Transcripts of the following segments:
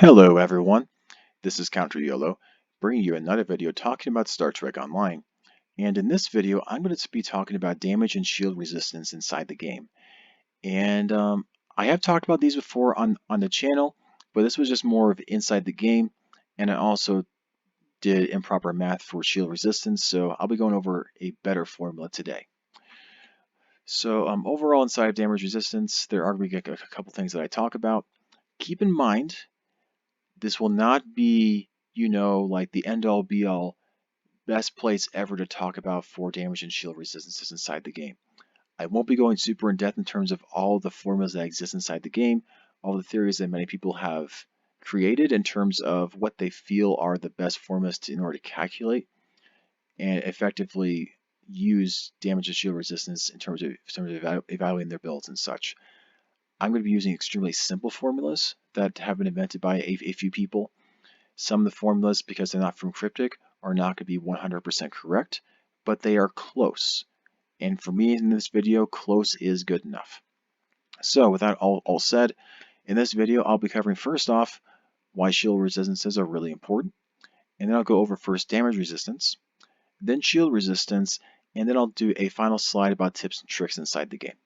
Hello everyone, this is CounterYolo, bringing you another video talking about Star Trek Online. And in this video, I'm going to be talking about damage and shield resistance inside the game. And I have talked about these before on the channel, but this was just more of inside the game. And I also did improper math for shield resistance, so I'll be going over a better formula today. So overall inside of damage resistance, there are going to be a couple things that I talk about. Keep in mind, this will not be, like the end-all be-all best place ever to talk about for damage and shield resistances inside the game. I won't be going super in depth in terms of all the formulas that exist inside the game, all the theories that many people have created in terms of what they feel are the best formulas in order to calculate and effectively use damage and shield resistance in terms of evaluating their builds and such. I'm going to be using extremely simple formulas that have been invented by a few people. Some of the formulas, because they're not from Cryptic, are not going to be 100% correct, but they are close. And for me in this video, close is good enough. So with that all said, in this video I'll be covering first off why shield resistances are really important, and then I'll go over first damage resistance, then shield resistance, and then I'll do a final slide about tips and tricks inside the game.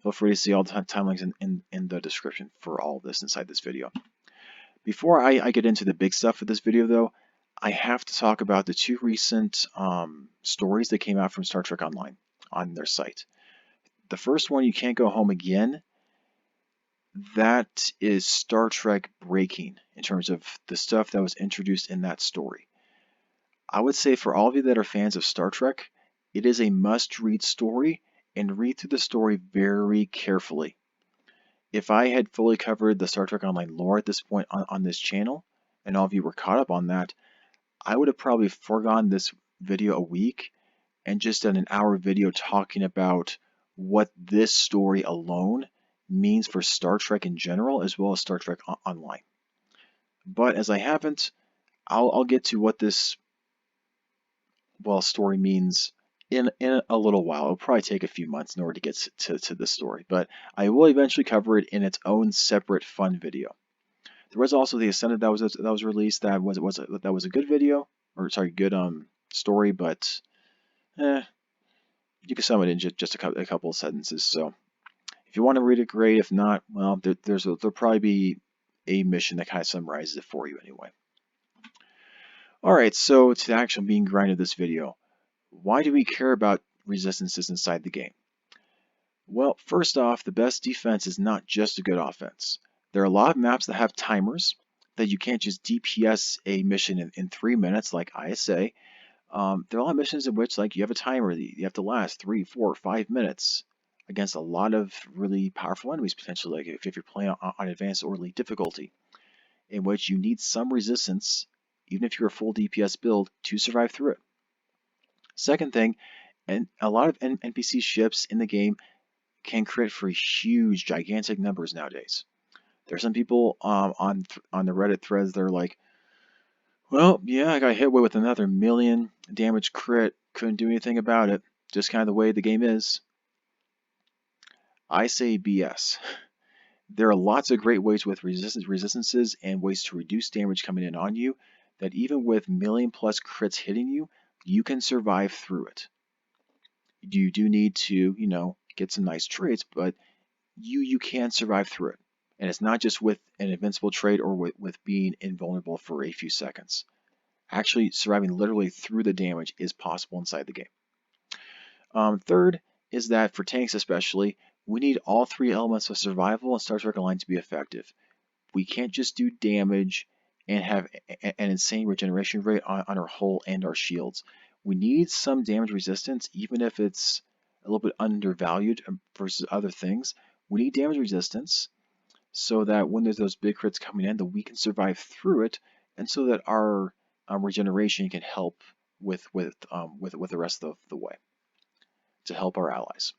Feel free to see all the timelines in the description for all of this inside this video. Before I get into the big stuff of this video, though, I have to talk about the two recent stories that came out from Star Trek Online on their site. The first one, You Can't Go Home Again, that is Star Trek breaking in terms of the stuff that was introduced in that story. I would say for all of you that are fans of Star Trek, it is a must-read story, and read through the story very carefully. If I had fully covered the Star Trek Online lore at this point on this channel, and all of you were caught up on that, I would have probably foregone this video a week and just done an hour video talking about what this story alone means for Star Trek in general, as well as Star Trek Online. But as I haven't, I'll get to what this story means in a little while. It'll probably take a few months in order to get to the story, but I will eventually cover it in its own separate fun video. There was also the Ascended that was released. That was a good video, or sorry, good story, but you can sum it in just a couple of sentences. So if you want to read it, great. If not, well, there'll probably be a mission that kind of summarizes it for you anyway. All right, so to the actual being grind of this video. Why do we care about resistances inside the game? Well, first off, the best defense is not just a good offense. There are a lot of maps that have timers that you can't just DPS a mission in 3 minutes like ISA. There are a lot of missions in which like you have a timer that you have to last 3, 4, 5 minutes against a lot of really powerful enemies potentially, like if you're playing on advanced or elite difficulty, in which you need some resistance, even if you're a full DPS build, to survive through it. Second thing, and a lot of NPC ships in the game can crit for huge, gigantic numbers nowadays. There are some people on the Reddit threads that are like, well, yeah, I got hit with another million damage crit, couldn't do anything about it, just kind of the way the game is. I say BS. There are lots of great ways with resistances and ways to reduce damage coming in on you that even with million plus crits hitting you, you can survive through it. You do need to, get some nice traits, but you can survive through it. And it's not just with an invincible trait or with being invulnerable for a few seconds. Actually, surviving literally through the damage is possible inside the game. Third is that for tanks especially, we need all three elements of survival in Star Trek Online to be effective. We can't just do damage and have an insane regeneration rate on our hull and our shields. We need some damage resistance, even if it's a little bit undervalued versus other things. We need damage resistance so that when there's those big crits coming in, that we can survive through it, and so that our regeneration can help with the rest of the way to help our allies.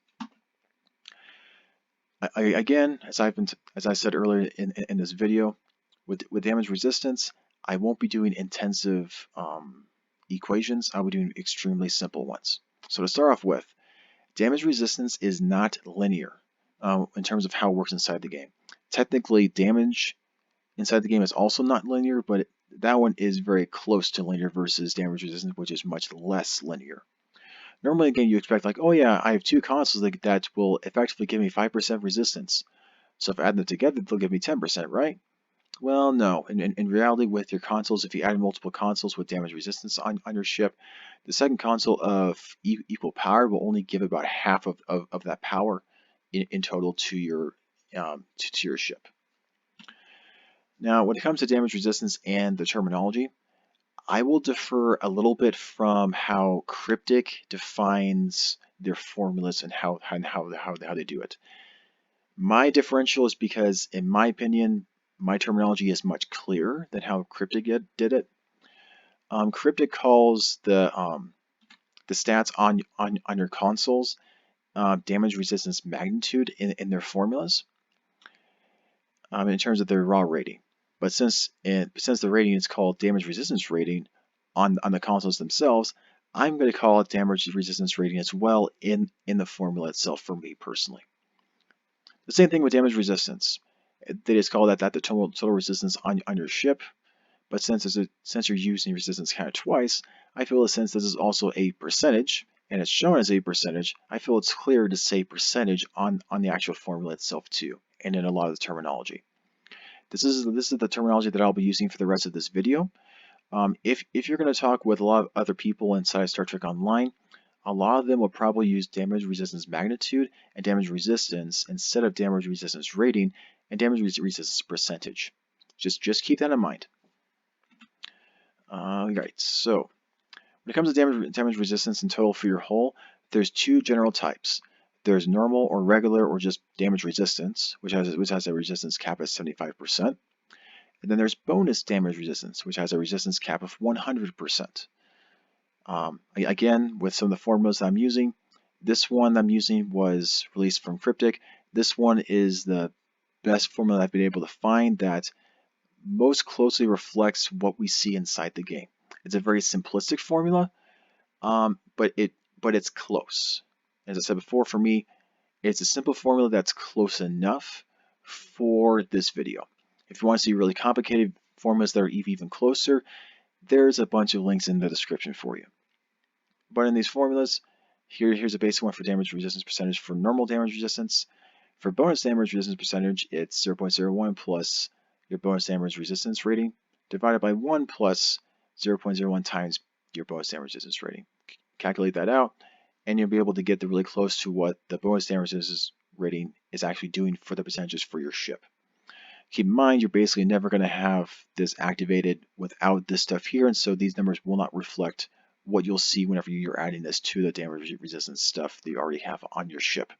Again, as I said earlier in this video, with damage resistance, I won't be doing intensive equations. I'll be doing extremely simple ones. So to start off with, damage resistance is not linear in terms of how it works inside the game. Technically, damage inside the game is also not linear, but that one is very close to linear versus damage resistance, which is much less linear. Normally in the game you expect like, oh yeah, I have two consoles that will effectively give me 5% resistance. So if I add them together, they'll give me 10%, right? Well, no. In reality, with your consoles, if you add multiple consoles with damage resistance on your ship, the second console of equal power will only give about half of that power in total to your to your ship. Now, when it comes to damage resistance and the terminology, I will defer a little bit from how Cryptic defines their formulas and how they do it. My differential is because, in my opinion, my terminology is much clearer than how Cryptic did it. Cryptic calls the stats on your consoles damage resistance magnitude in their formulas in terms of their raw rating. But since the rating is called damage resistance rating on the consoles themselves, I'm going to call it damage resistance rating as well in the formula itself for me personally. The same thing with damage resistance. They just call that the total resistance on your ship. But since you're using resistance count twice, I feel that since this is also a percentage, and it's shown as a percentage, I feel it's clear to say percentage on the actual formula itself too, and in a lot of the terminology. This is the terminology that I'll be using for the rest of this video. If you're going to talk with a lot of other people inside Star Trek Online, a lot of them will probably use damage resistance magnitude and damage resistance instead of damage resistance rating and damage resistance percentage. Just keep that in mind. Alright, so when it comes to damage resistance in total for your hull, there's two general types. There's normal or regular or just damage resistance, which has a resistance cap of 75%. And then there's bonus damage resistance, which has a resistance cap of 100%. Again, with some of the formulas I'm using, this one I'm using was released from Cryptic. This one is the best formula I've been able to find that most closely reflects what we see inside the game. It's a very simplistic formula, but it's close. As I said before, for me, it's a simple formula that's close enough for this video. If you want to see really complicated formulas that are even closer, there's a bunch of links in the description for you. But in these formulas, here's a basic one for damage resistance percentage for normal damage resistance. For bonus damage resistance percentage, it's 0.01 plus your bonus damage resistance rating divided by 1 plus 0.01 times your bonus damage resistance rating. Calculate that out, and you'll be able to get really close to what the bonus damage resistance rating is actually doing for the percentages for your ship. Keep in mind, you're basically never going to have this activated without this stuff here, and so these numbers will not reflect what you'll see whenever you're adding this to the damage resistance stuff that you already have on your ship.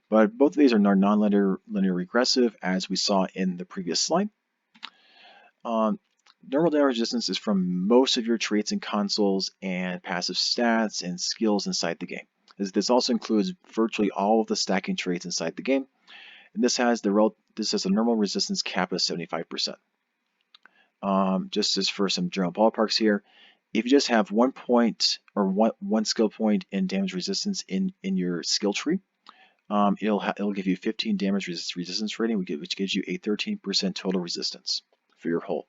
But both of these are non-linear regressive, as we saw in the previous slide. Normal damage resistance is from most of your traits and consoles and passive stats and skills inside the game. This also includes virtually all of the stacking traits inside the game, and this has a normal resistance cap of 75%. Just as for some general ballparks here, if you just have 1 point or one skill point in damage resistance in your skill tree, it'll give you 15 damage resistance rating, which gives you a 13% total resistance for your hull.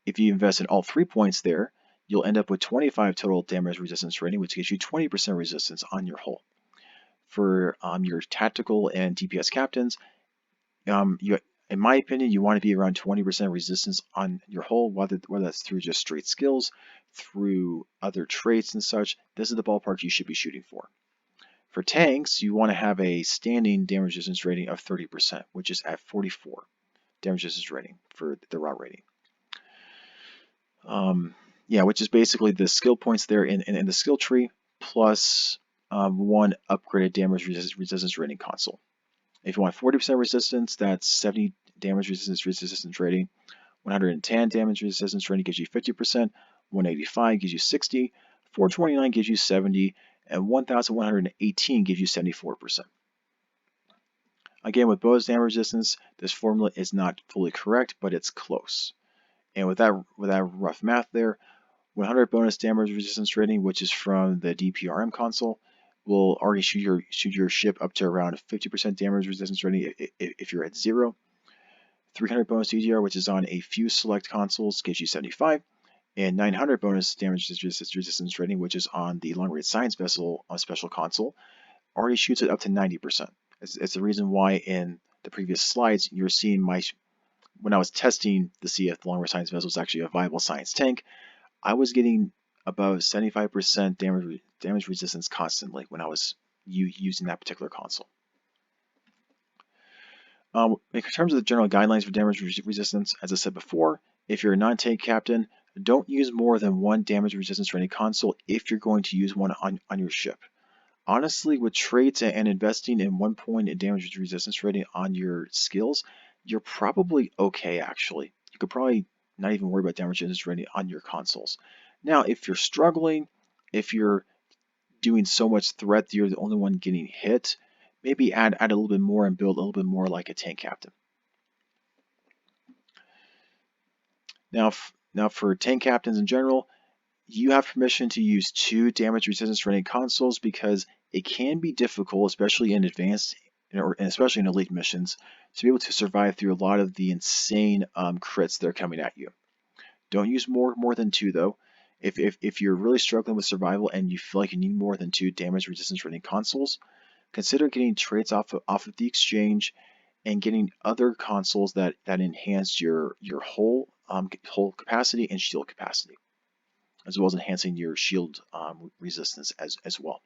If you invest in all 3 points there, you'll end up with 25 total damage resistance rating, which gives you 20% resistance on your hull. For your tactical and DPS captains, in my opinion, you want to be around 20% resistance on your hull, whether that's through just straight skills, through other traits and such. This is the ballpark you should be shooting for. For tanks, you want to have a standing damage resistance rating of 30%, which is at 44 damage resistance rating for the raw rating. Which is basically the skill points there in the skill tree plus 1 upgraded damage resistance rating console. If you want 40% resistance, that's 70 damage resistance rating. 110 damage resistance rating gives you 50%. 185 gives you 60. 429 gives you 70. And 1118 gives you 74%. Again, with bonus damage resistance, this formula is not fully correct, but it's close. And with that rough math there, 100 bonus damage resistance rating, which is from the DPRM console, will already shoot your ship up to around 50% damage resistance rating if you're at 0. 300 bonus DDR, which is on a few select consoles, gives you 75, and 900 bonus damage resistance rating, which is on the long-range science special console, already shoots it up to 90%. It's the reason why in the previous slides you're seeing when I was testing to see if the long-range science vessel was actually a viable science tank, I was getting above 75% damage resistance constantly when I was using that particular console. In terms of the general guidelines for damage resistance, as I said before, if you're a non-tank captain, don't use more than one damage resistance rating console if you're going to use one on your ship. Honestly, with traits and investing in 1 point in damage resistance rating on your skills, you're probably okay actually. You could probably not even worry about damage resistance rating on your consoles. Now, if you're struggling, if you're doing so much threat that you're the only one getting hit, maybe add a little bit more and build a little bit more like a tank captain. Now for tank captains in general, you have permission to use 2 damage resistance rating consoles because it can be difficult, especially in advanced or especially in elite missions, to be able to survive through a lot of the insane crits that are coming at you. Don't use more than 2 though. If you're really struggling with survival and you feel like you need more than 2 damage resistance rating consoles, consider getting traits off of the exchange and getting other consoles that enhance your hull capacity and shield capacity, as well as enhancing your shield resistance as well.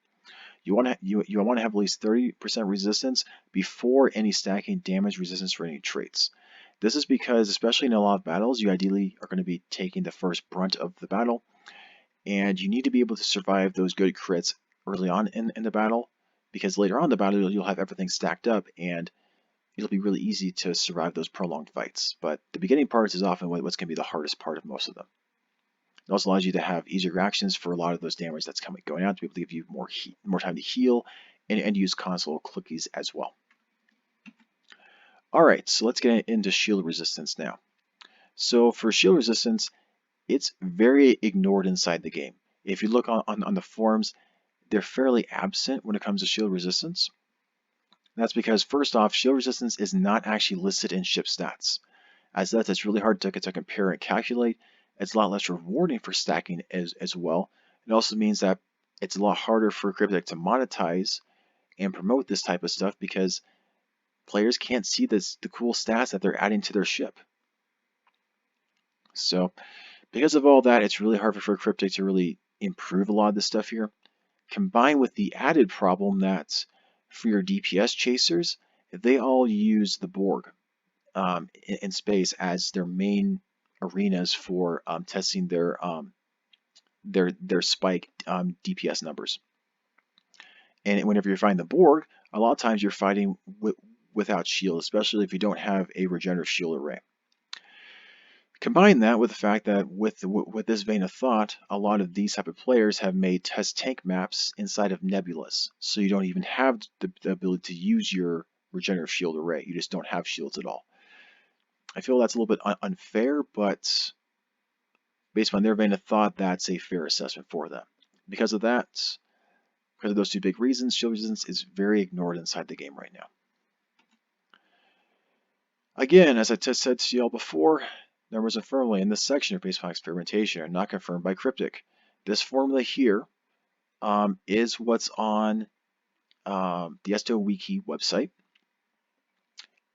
You want to have at least 30% resistance before any stacking damage resistance rating traits. This is because, especially in a lot of battles, you ideally are going to be taking the first brunt of the battle, and you need to be able to survive those good crits early on in the battle, because later on in the battle you'll have everything stacked up and it'll be really easy to survive those prolonged fights. But the beginning parts is often what's going to be the hardest part of most of them. It also allows you to have easier reactions for a lot of those damage that's going out, to be able to give you more time to heal and use console cookies as well. Alright, so let's get into shield resistance now. So for shield resistance, it's very ignored inside the game. If you look on the forums, they're fairly absent when it comes to shield resistance. That's because, first off, shield resistance is not actually listed in ship stats. As such, it's really hard to compare and calculate. It's a lot less rewarding for stacking as well. It also means that it's a lot harder for Cryptic to monetize and promote this type of stuff because players can't see the cool stats that they're adding to their ship. So because of all that, it's really hard for Cryptic to really improve a lot of this stuff here. Combined with the added problem that for your DPS chasers, they all use the Borg in space as their main arenas for testing their spike DPS numbers. And whenever you're fighting the Borg, a lot of times you're fighting without shield, especially if you don't have a regenerative shield array. Combine that with the fact that with this vein of thought, a lot of these type of players have made test tank maps inside of nebulas, so you don't even have the ability to use your regenerative shield array. You just don't have shields at all. I feel that's a little bit unfair, but based on their vein of thought, that's a fair assessment for them. Because of those 2 big reasons, shield resistance is very ignored inside the game right now. Again, as I said to y'all before, numbers and formula in this section are based upon experimentation and not confirmed by Cryptic. This formula here is what's on the STO Wiki website,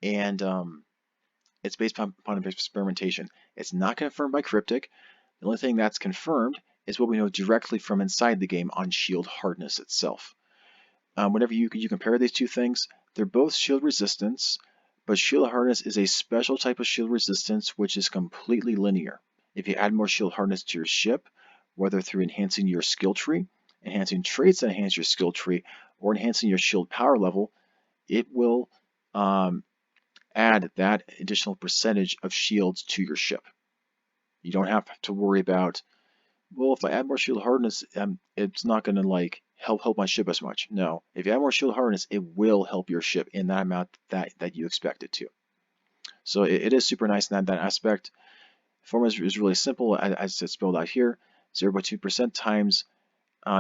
and it's based upon experimentation. It's not confirmed by Cryptic. The only thing that's confirmed is what we know directly from inside the game on shield hardness itself. Whenever you compare these 2 things, they're both shield resistance, but shield hardness is a special type of shield resistance which is completely linear. If you add more shield hardness to your ship, whether through enhancing your skill tree, enhancing traits that enhance your skill tree, or enhancing your shield power level, it will add that additional percentage of shields to your ship. You don't have to worry about, well, if I add more shield hardness, it's not going to help my ship as much. No, if you add more shield hardness, it will help your ship in that amount that you expect it to. So it is super nice in that aspect. The formula is really simple, as it's spelled out here. 0.2% times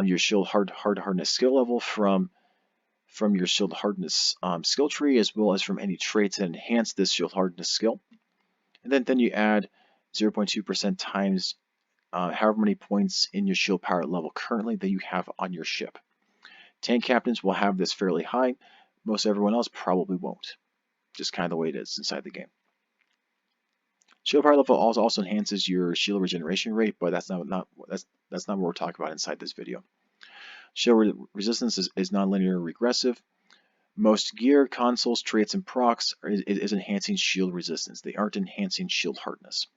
your shield hardness skill level from your shield hardness skill tree, as well as from any traits that enhance this shield hardness skill. And then you add 0.2% times however many points in your shield power level currently that you have on your ship. Tank captains will have this fairly high. Most everyone else probably won't. Just kind of the way it is inside the game. Shield power level also enhances your shield regeneration rate, but that's not what we're talking about inside this video. Shield resistance is nonlinear regressive. Most gear, consoles, traits, and procs is enhancing shield resistance. They aren't enhancing shield hardness.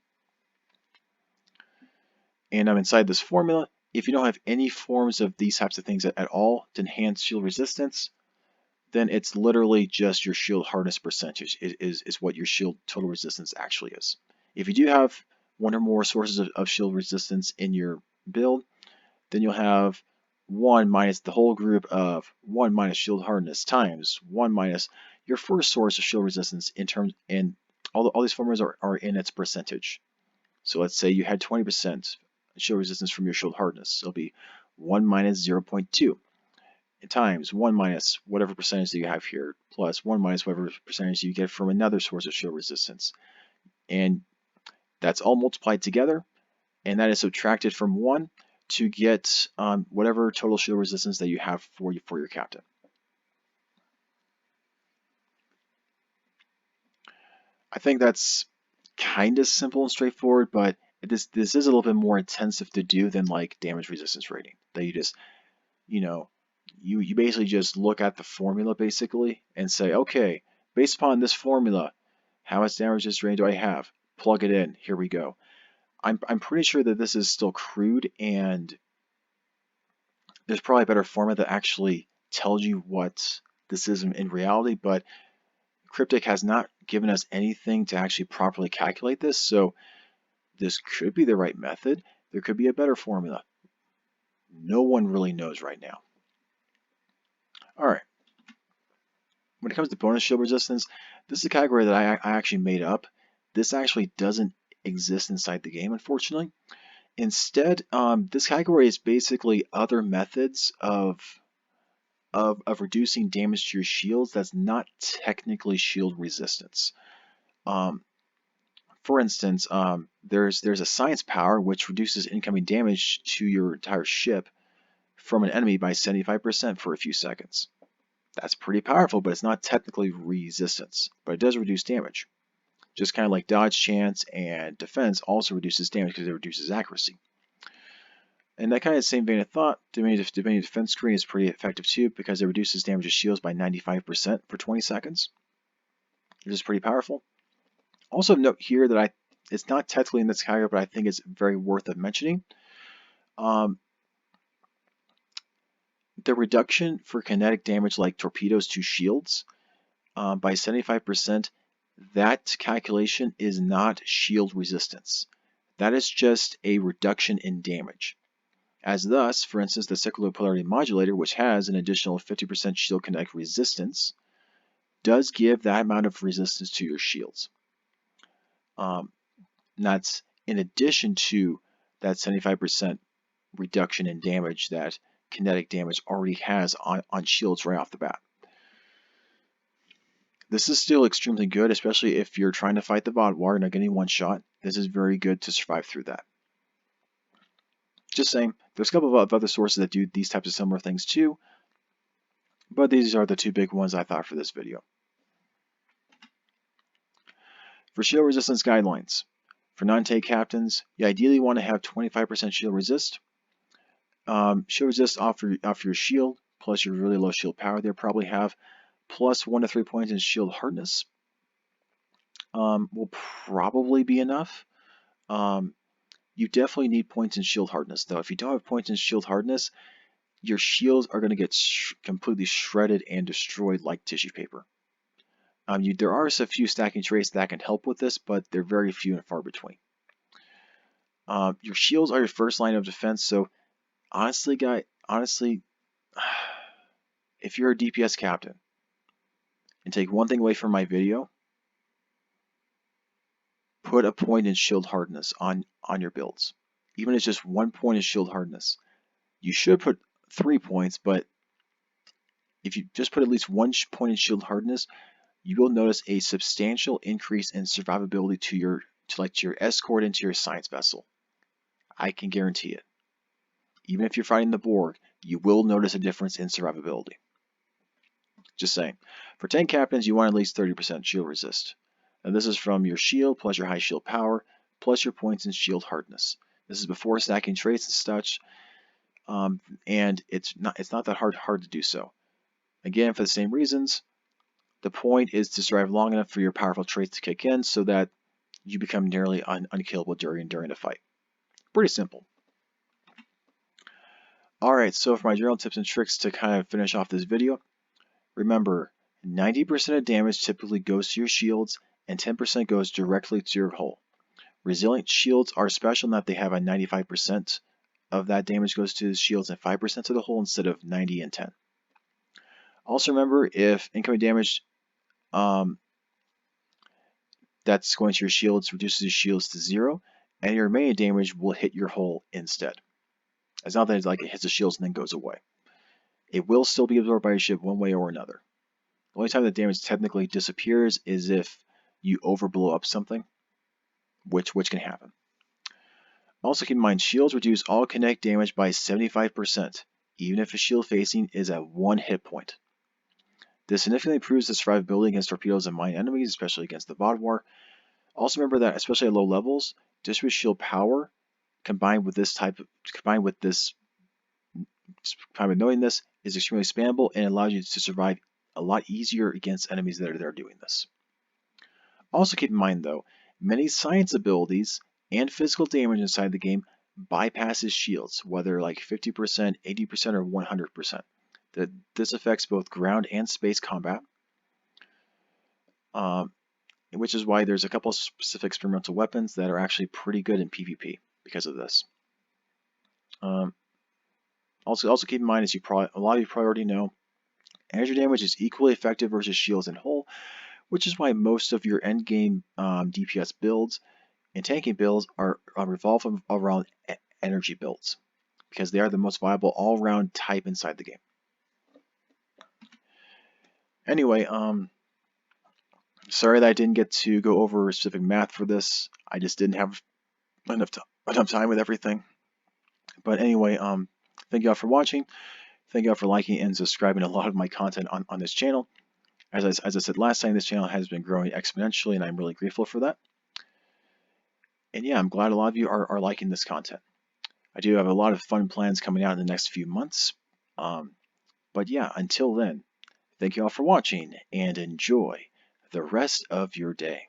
And I'm inside this formula. If you don't have any forms of these types of things at all to enhance shield resistance, then it's literally just your shield hardness percentage is what your shield total resistance actually is. If you do have one or more sources of shield resistance in your build, then you'll have 1 minus the whole group of 1 minus shield hardness times 1 minus your first source of shield resistance and all these formulas are in its percentage. So let's say you had 20% shield resistance from your shield hardness. It'll be 1 minus 0.2 times 1 minus whatever percentage that you have here plus 1 minus whatever percentage you get from another source of shield resistance. And that's all multiplied together, and that is subtracted from 1 to get whatever total shield resistance that you have for your captain. I think that's kind of simple and straightforward, but this is a little bit more intensive to do than like damage resistance rating. That you just, you basically just look at the formula basically and say, okay, based upon this formula, how much damage resistance rating do I have? Plug it in. Here we go. I'm pretty sure that this is still crude, and there's probably a better format that actually tells you what this is in reality, but Cryptic has not given us anything to actually properly calculate this, so this could be the right method. There could be a better formula. No one really knows right now. Alright. When it comes to bonus shield resistance, this is a category that I actually made up. This actually doesn't exist inside the game, unfortunately. Instead, this category is basically other methods of reducing damage to your shields that's not technically shield resistance. For instance, there's a science power which reduces incoming damage to your entire ship from an enemy by 75% for a few seconds. That's pretty powerful, but it's not technically resistance, but it does reduce damage. Just kind of like dodge chance and defense also reduces damage because it reduces accuracy. And that kind of same vein of thought, diminutive defense screen is pretty effective too because it reduces damage to shields by 95% for 20 seconds, which is pretty powerful. Also note here that it's not technically in this category, but I think it's very worth of mentioning. The reduction for kinetic damage like torpedoes to shields by 75%, that calculation is not shield resistance. That is just a reduction in damage. As thus, for instance, the secular polarity modulator, which has an additional 50% shield kinetic resistance, does give that amount of resistance to your shields. That's in addition to that 75% reduction in damage that kinetic damage already has on shields right off the bat. This is still extremely good, especially if you're trying to fight the bot war and not getting one shot. This is very good to survive through that. Just saying, there's a couple of other sources that do these types of similar things too, but these are the two big ones I thought for this video. For shield resistance guidelines, for non-tank captains, you ideally want to have 25% shield resist. Shield resist off your shield, plus your really low shield power there, probably have plus 1 to 3 points in shield hardness. Will probably be enough. You definitely need points in shield hardness, though. If you don't have points in shield hardness, your shields are going to get completely shredded and destroyed like tissue paper. There are a few stacking traits that can help with this, but they're very few and far between. Your shields are your first line of defense, so honestly, if you're a DPS captain, and take one thing away from my video, put a point in shield hardness on your builds. Even if it's just 1 point in shield hardness. You should put 3 points, but if you just put at least 1 point in shield hardness, you will notice a substantial increase in survivability to to like your escort into your science vessel. I can guarantee it. Even if you're fighting the Borg, you will notice a difference in survivability. Just saying. For tank captains, you want at least 30% shield resist. And this is from your shield plus your high shield power plus your points in shield hardness. This is before stacking traits and such, and it's not that hard to do so. Again, for the same reasons, the point is to survive long enough for your powerful traits to kick in so that you become nearly unkillable during a fight. Pretty simple. Alright, so for my general tips and tricks to kind of finish off this video, remember, 90% of damage typically goes to your shields and 10% goes directly to your hull. Resilient shields are special in that they have a 95% of that damage goes to the shields and 5% to the hull instead of 90 and 10. Also remember, if incoming damage that's going to your shields reduces your shields to 0, and your remaining damage will hit your hull instead. It's not that it's like it hits the shields and then goes away. It will still be absorbed by your ship one way or another. The only time the damage technically disappears is if you overblow up something, which can happen. Also keep in mind, shields reduce all kinetic damage by 75%, even if a shield facing is at 1 hit point. This significantly improves the survivability against torpedoes and mine enemies, especially against the bot war. Also remember that, especially at low levels, distributed shield power combined with knowing this is extremely spammable and allows you to survive a lot easier against enemies that are doing this. Also keep in mind though, many science abilities and physical damage inside the game bypasses shields, whether like 50%, 80%, or 100%. This affects both ground and space combat, which is why there's a couple of specific experimental weapons that are actually pretty good in PvP because of this. Also keep in mind, as a lot of you probably already know, energy damage is equally effective versus shields and hull, which is why most of your endgame DPS builds and tanking builds are revolve around energy builds, because they are the most viable all-round type inside the game. Anyway, sorry that I didn't get to go over specific math for this. I just didn't have enough time with everything. But anyway, thank you all for watching. Thank you all for liking and subscribing to a lot of my content on this channel. As I said last time, this channel has been growing exponentially, and I'm really grateful for that. And yeah, I'm glad a lot of you are liking this content. I do have a lot of fun plans coming out in the next few months. But yeah, until then, thank you all for watching, and enjoy the rest of your day.